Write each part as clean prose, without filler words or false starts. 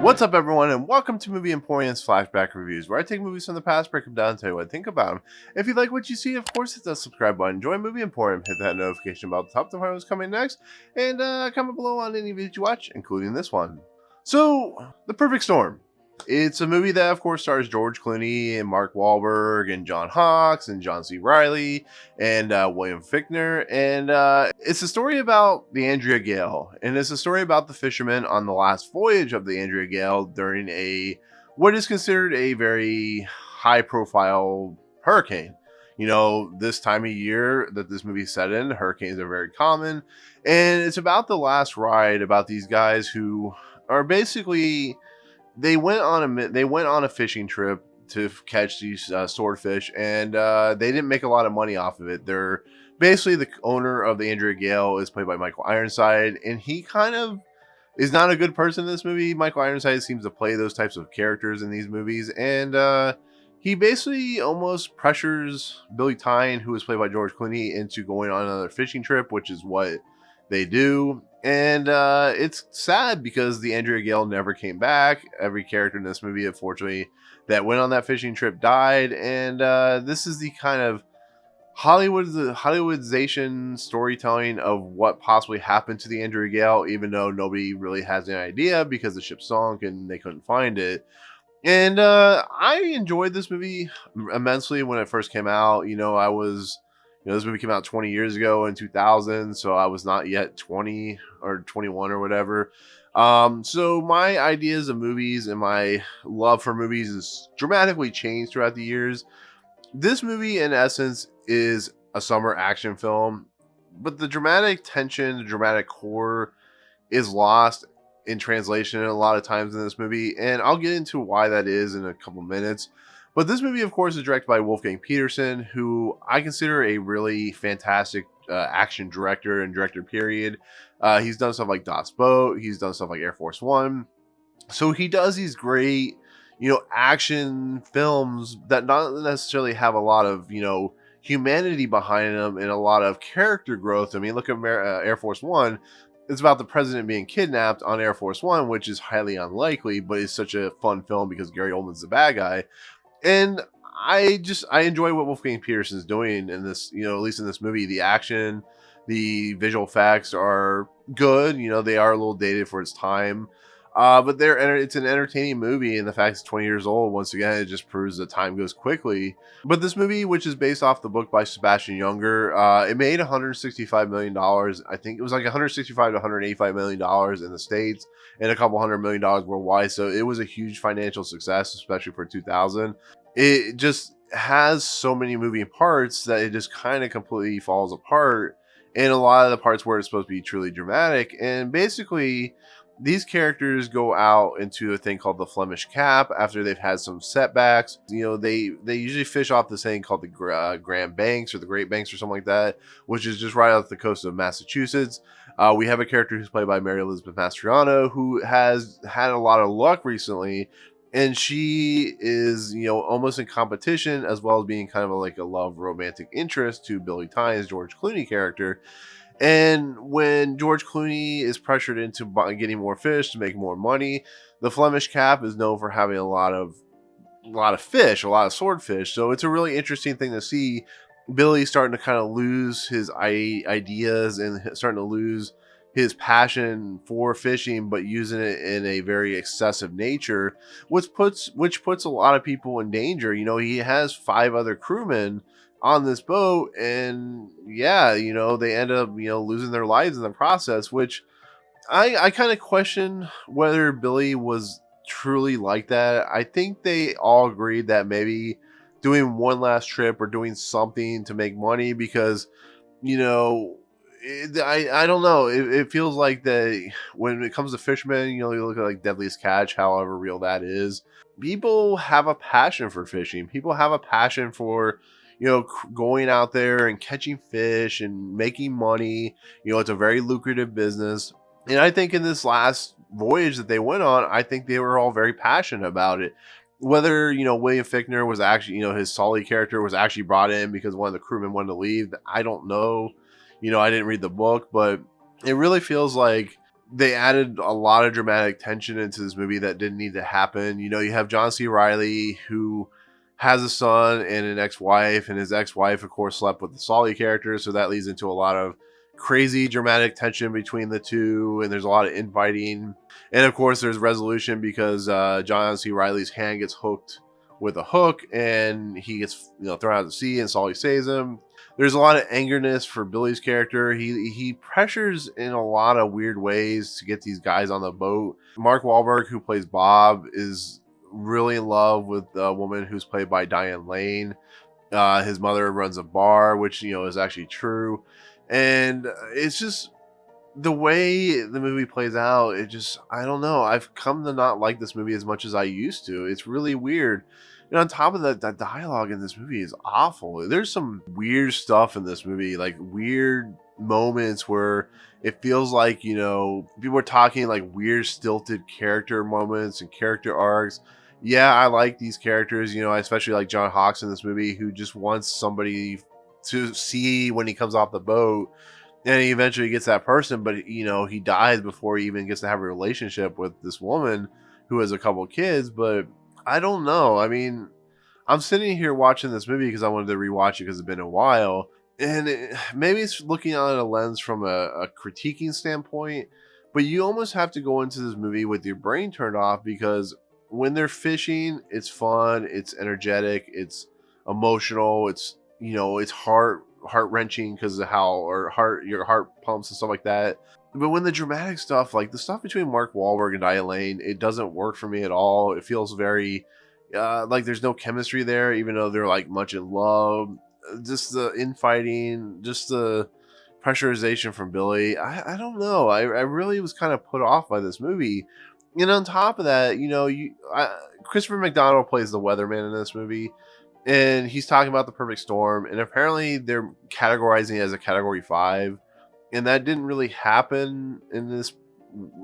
What's up, everyone, and welcome to Movie Emporium's Flashback Reviews, where I take movies from the past, break them down, and tell you what I think about them. If you like what you see, of course, hit that subscribe button, join Movie Emporium, hit that notification bell at the top to find what's coming next, and comment below on any videos you watch, including this one. So, The Perfect Storm. It's a movie that, of course, stars George Clooney and Mark Whalberg and John Hawkes and John C. Reilly and William Fichtner. And it's a story about the Andrea Gail. And it's a story about the fishermen on the last voyage of the Andrea Gail during what is considered a very high-profile hurricane. You know, this time of year that this movie's set in, hurricanes are very common. And it's about the last ride, about these guys who are basically... They went on a fishing trip to catch these swordfish, and they didn't make a lot of money off of it. They're basically, the owner of the Andrea Gail is played by Michael Ironside, and he kind of is not a good person in this movie. Michael Ironside seems to play those types of characters in these movies, and he basically almost pressures Billy Tyne, who is played by George Clooney, into going on another fishing trip, which is what they do. And it's sad because the Andrea Gail never came back. Every character in this movie, unfortunately, that went on that fishing trip died. And this is the kind of Hollywoodization storytelling of what possibly happened to the Andrea Gail, even though nobody really has any idea because the ship sunk and they couldn't find it. And I enjoyed this movie immensely when it first came out. This movie came out 20 years ago in 2000, so I was not yet 20 or 21 or whatever. So my ideas of movies and my love for movies has dramatically changed throughout the years. This movie, in essence, is a summer action film, but the dramatic tension, the dramatic core is lost in translation a lot of times in this movie, and I'll get into why that is in a couple minutes. But this movie, of course, is directed by Wolfgang Peterson, who I consider a really fantastic action director and director, period. He's done stuff like Das Boot. He's done stuff like Air Force One. So he does these great, action films that not necessarily have a lot of, humanity behind them and a lot of character growth. I mean, look at Air Force One. It's about the president being kidnapped on Air Force One, which is highly unlikely, but it's such a fun film because Gary Oldman's the bad guy. And I enjoy what Wolfgang Peterson is doing in this, at least in this movie. The action, the visual effects are good. They are a little dated for its time, but it's an entertaining movie. And the fact it's 20 years old, once again, it just proves that time goes quickly. But this movie, which is based off the book by Sebastian Junger, it made $165 million. I think it was like $165 to $185 million in the States and a couple $100 million worldwide. So it was a huge financial success, especially for 2000. It just has so many moving parts that it just kind of completely falls apart. And a lot of the parts where it's supposed to be truly dramatic. And basically, these characters go out into a thing called the Flemish Cap after they've had some setbacks. They usually fish off this thing called the Grand Banks or the Great Banks or something like that, which is just right off the coast of Massachusetts. We have a character who's played by Mary Elizabeth Mastrantonio, who has had a lot of luck recently, and she is, almost in competition, as well as being kind of like a love romantic interest to Billy Tyne's George Clooney character. And when George Clooney is pressured into getting more fish to make more money, the Flemish Cap is known for having a lot of fish, a lot of swordfish. So it's a really interesting thing to see Billy starting to kind of lose his ideas and starting to lose his passion for fishing, but using it in a very excessive nature, which puts a lot of people in danger. He has 5 other crewmen on this boat, and they end up losing their lives in the process, which I kind of question whether Billy was truly like that. I think they all agreed that maybe doing one last trip or doing something to make money, because I don't know. It feels like that when it comes to fishermen, you look at like Deadliest Catch, however real that is. People have a passion for fishing. People have a passion for, going out there and catching fish and making money. It's a very lucrative business. And I think in this last voyage that they went on, I think they were all very passionate about it. Whether, William Fichtner was actually, his Sully character was actually brought in because one of the crewmen wanted to leave, I don't know. I didn't read the book, but it really feels like they added a lot of dramatic tension into this movie that didn't need to happen. You know, you have John C. Reilly, who has a son and an ex-wife, and his ex-wife, of course, slept with the Sully character, so that leads into a lot of crazy dramatic tension between the two, and there's a lot of infighting. And of course, there's resolution because John C. Reilly's hand gets hooked with a hook, and he gets thrown out to sea, and Sully saves him. There's a lot of angerness for Billy's character. He pressures in a lot of weird ways to get these guys on the boat. Mark Whalberg, who plays Bob, is really in love with a woman who's played by Diane Lane. His mother runs a bar, which is actually true, and it's just the way the movie plays out. I don't know. I've come to not like this movie as much as I used to. It's really weird. And on top of that, the dialogue in this movie is awful. There's some weird stuff in this movie, like weird moments where it feels like, people are talking like weird stilted character moments and character arcs. Yeah, I like these characters, I especially like John Hawkes in this movie, who just wants somebody to see when he comes off the boat, and he eventually gets that person, but he dies before he even gets to have a relationship with this woman who has a couple kids. But I don't know. I mean, I'm sitting here watching this movie because I wanted to rewatch it because it's been a while. And maybe it's looking on a lens from a critiquing standpoint, but you almost have to go into this movie with your brain turned off, because when they're fishing, it's fun, it's energetic, it's emotional, it's heart-wrenching because of your heart pumps and stuff like that. But when the dramatic stuff, like the stuff between Mark Wahlberg and Diane Lane, it doesn't work for me at all. It feels very like there's no chemistry there, even though they're like much in love. Just the infighting, just the pressurization from Billy. I don't know. I really was kind of put off by this movie. And on top of that, Christopher McDonald plays the weatherman in this movie, and he's talking about the perfect storm, and apparently they're categorizing it as a category 5, and that didn't really happen in this.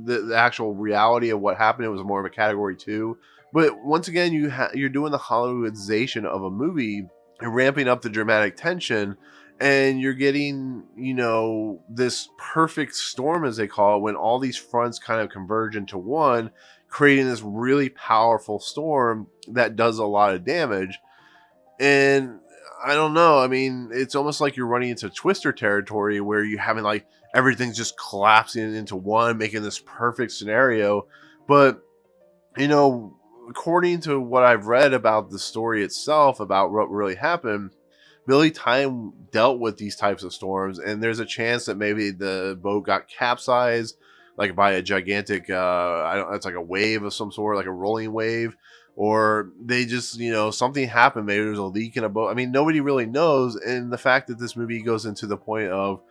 The actual reality of what happened, it was more of a category 2. But once again, you're doing the Hollywoodization of a movie and ramping up the dramatic tension, and you're getting this perfect storm, as they call it, when all these fronts kind of converge into one, creating this really powerful storm that does a lot of damage. And I don't know. I mean, it's almost like you're running into Twister territory, where you're having like everything's just collapsing into one, making this perfect scenario. But according to what I've read about the story itself, about what really happened, Billy Time dealt with these types of storms, and there's a chance that maybe the boat got capsized, like by a gigantic, it's like a wave of some sort, like a rolling wave, or they just, something happened. Maybe there's a leak in a boat. I mean, nobody really knows. And the fact that this movie goes into the point of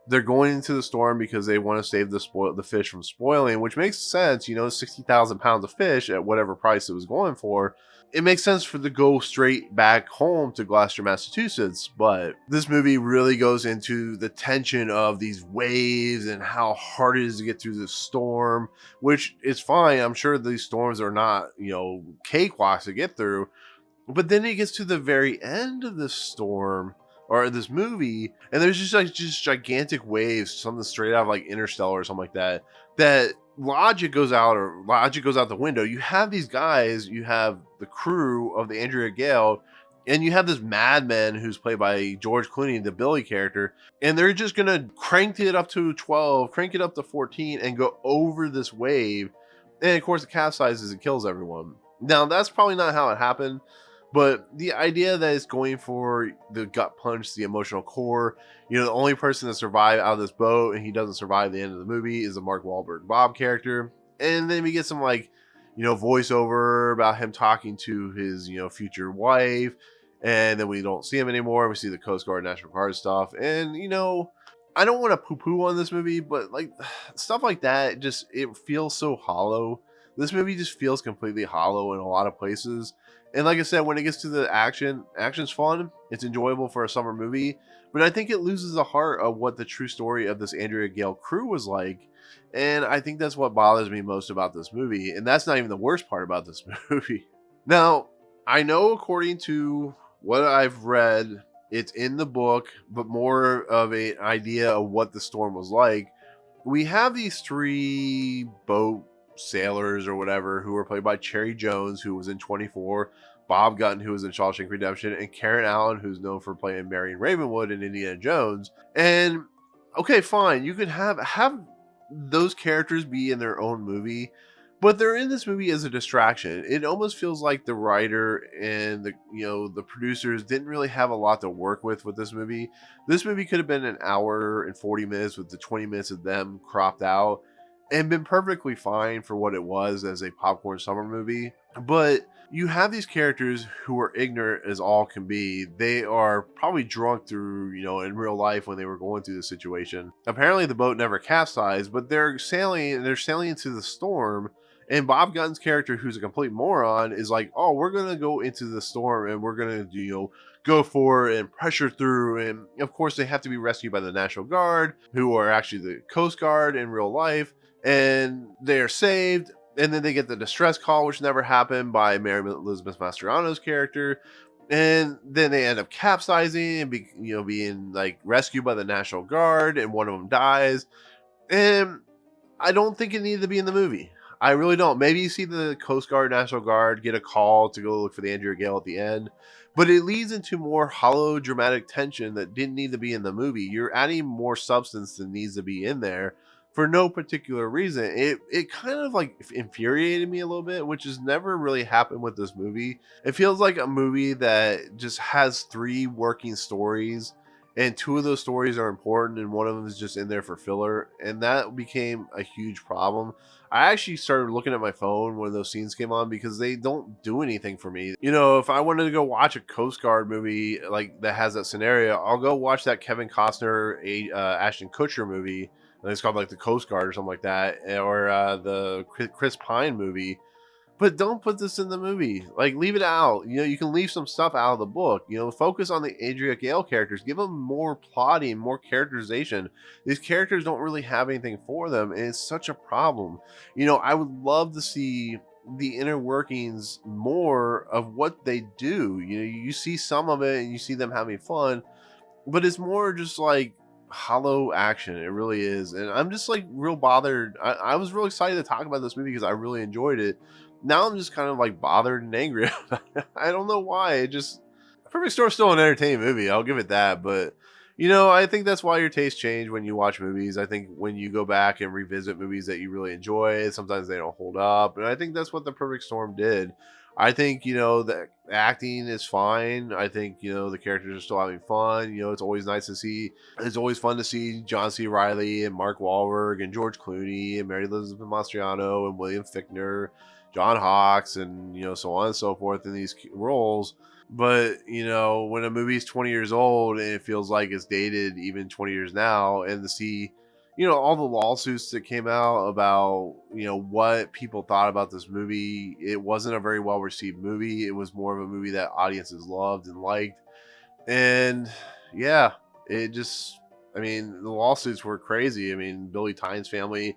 they're going into the storm because they want to save the fish from spoiling, which makes sense. 60,000 pounds of fish at whatever price it was going for. It makes sense for to go straight back home to Gloucester, Massachusetts. But this movie really goes into the tension of these waves and how hard it is to get through this storm, which is fine. I'm sure these storms are not, cakewalks to get through. But then it gets to the very end of this storm, or this movie, and there's just gigantic waves, something straight out of like Interstellar or something like that, that logic goes out the window. You have these guys, you have the crew of the Andrea Gail, and you have this madman who's played by George Clooney, the Billy character, and they're just gonna crank it up to 12, crank it up to 14, and go over this wave, and of course it capsizes and kills everyone. Now that's probably not how it happened, but the idea that it's going for the gut punch, the emotional core, the only person to survive out of this boat, and he doesn't survive the end of the movie, is the Mark Wahlberg Bob character. And then we get some voiceover about him talking to his, future wife. And then we don't see him anymore. We see the Coast Guard, National Guard stuff. And, I don't want to poo-poo on this movie, but like stuff like that, it feels so hollow. This movie just feels completely hollow in a lot of places. And like I said, when it gets to the action's fun. It's enjoyable for a summer movie. But I think it loses the heart of what the true story of this Andrea Gail crew was like. And I think that's what bothers me most about this movie. And that's not even the worst part about this movie. Now, I know according to what I've read, it's in the book, but more of an idea of what the storm was like, we have these three boat sailors or whatever who are played by Cherry Jones, who was in 24, Bob Gunton, who was in Shawshank Redemption, and Karen Allen, who's known for playing Marion Ravenwood in Indiana Jones. And okay, fine, you can have those characters be in their own movie, but they're in this movie as a distraction. It almost feels like the writer and the producers didn't really have a lot to work with this movie. This movie could have been an hour and 40 minutes with the 20 minutes of them cropped out and been perfectly fine for what it was as a popcorn summer movie. But you have these characters who are ignorant as all can be. They are probably drunk through, in real life when they were going through the situation. Apparently the boat never capsized, but they're sailing into the storm. And Bob Gunton's character, who's a complete moron, is like, oh, we're going to go into the storm and we're going to, go for it and pressure through. And of course, they have to be rescued by the National Guard, who are actually the Coast Guard in real life. And they're saved. And then they get the distress call, which never happened, by Mary Elizabeth Mastrantonio's character. And then they end up capsizing and being like rescued by the National Guard, and one of them dies. And I don't think it needed to be in the movie. I really don't. Maybe you see the Coast Guard, National Guard get a call to go look for the Andrea Gail at the end, but it leads into more hollow dramatic tension that didn't need to be in the movie. You're adding more substance than needs to be in there for no particular reason. It kind of like infuriated me a little bit, which has never really happened with this movie. It feels like a movie that just has three working stories, and two of those stories are important and one of them is just in there for filler, and that became a huge problem. I actually started looking at my phone when those scenes came on because they don't do anything for me. If I wanted to go watch a Coast Guard movie like that has that scenario, I'll go watch that Kevin Costner, Ashton Kutcher movie. I think it's called like the Coast Guard or something like that, or the Chris Pine movie. But don't put this in the movie. Like, leave it out. You can leave some stuff out of the book. Focus on the Andrea Gail characters. Give them more plotting, more characterization. These characters don't really have anything for them, and it's such a problem. I would love to see the inner workings more of what they do. You see some of it, and you see them having fun, but it's more just like hollow action. It really is. And I'm just like real bothered. I was real excited to talk about this movie because I really enjoyed it. Now I'm just kind of like bothered and angry. I don't know why. Perfect Storm's still an entertaining movie. I'll give it that. But, I think that's why your tastes change when you watch movies. I think when you go back and revisit movies that you really enjoy, sometimes they don't hold up. And I think that's what The Perfect Storm did. I think, the acting is fine. I think, the characters are still having fun. It's always fun to see John C. Reilly and Mark Whalberg and George Clooney and Mary Elizabeth Mastrantonio and William Fichtner, John Hawkes, and, so on and so forth in these roles. But, when a movie's 20 years old and it feels like it's dated even 20 years now, and to see, all the lawsuits that came out about, what people thought about this movie, it wasn't a very well received movie. It was more of a movie that audiences loved and liked. And yeah, the lawsuits were crazy. Billy Tynes' family,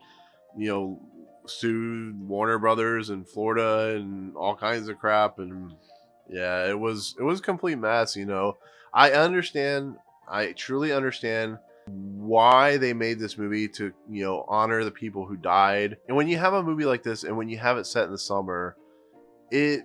sued Warner Brothers in Florida and all kinds of crap. And yeah, it was a complete mess. I truly understand why they made this movie, to honor the people who died. And when you have a movie like this and when you have it set in the summer, it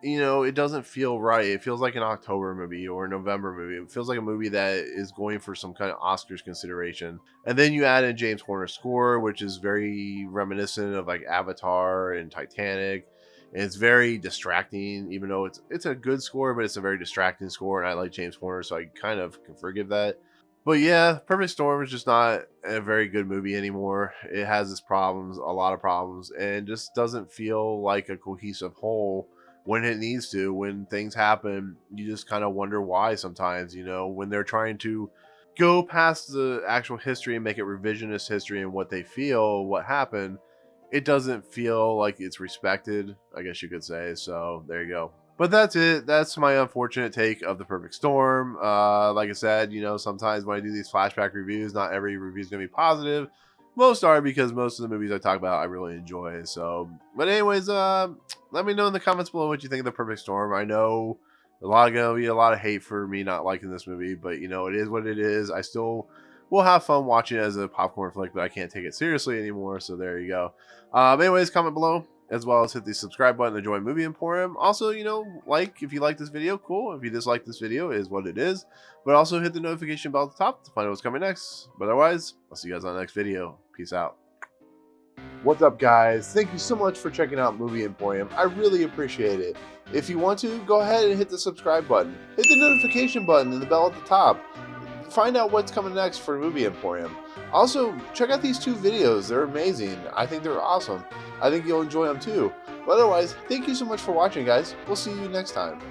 doesn't feel right. It feels like an October movie or a November movie. It feels like a movie that is going for some kind of Oscars consideration. And then you add in James Horner's score, which is very reminiscent of like Avatar and Titanic. And it's very distracting, even though it's a good score, but it's a very distracting score. And I like James Horner, so I kind of can forgive that. But yeah, Perfect Storm is just not a very good movie anymore. It has its problems, a lot of problems, and just doesn't feel like a cohesive whole when it needs to. When things happen, you just kind of wonder why sometimes, when they're trying to go past the actual history and make it revisionist history and what they feel, what happened, it doesn't feel like it's respected, I guess you could say. So there you go. But that's it. That's my unfortunate take of The Perfect Storm. Like I said, sometimes when I do these flashback reviews, not every review is going to be positive. Most are, because most of the movies I talk about I really enjoy. So, but anyways, let me know in the comments below what you think of The Perfect Storm. I know going to be a lot of hate for me not liking this movie, but it is what it is. I still we'll have fun watching it as a popcorn flick, but I can't take it seriously anymore, so there you go. Anyways, comment below, as well as hit the subscribe button to join Movie Emporium. Also, you know, like if you like this video, cool. If you dislike this video, is what it is. But also hit the notification bell at the top to find out what's coming next. But otherwise, I'll see you guys on the next video. Peace out. What's up, guys? Thank you so much for checking out Movie Emporium. I really appreciate it. If you want to, go ahead and hit the subscribe button. Hit the notification button and the bell at the top. Find out what's coming next for Movie Emporium. Also, check out these 2 videos. They're amazing. I think they're awesome. I think you'll enjoy them too. But otherwise, thank you so much for watching, guys. We'll see you next time.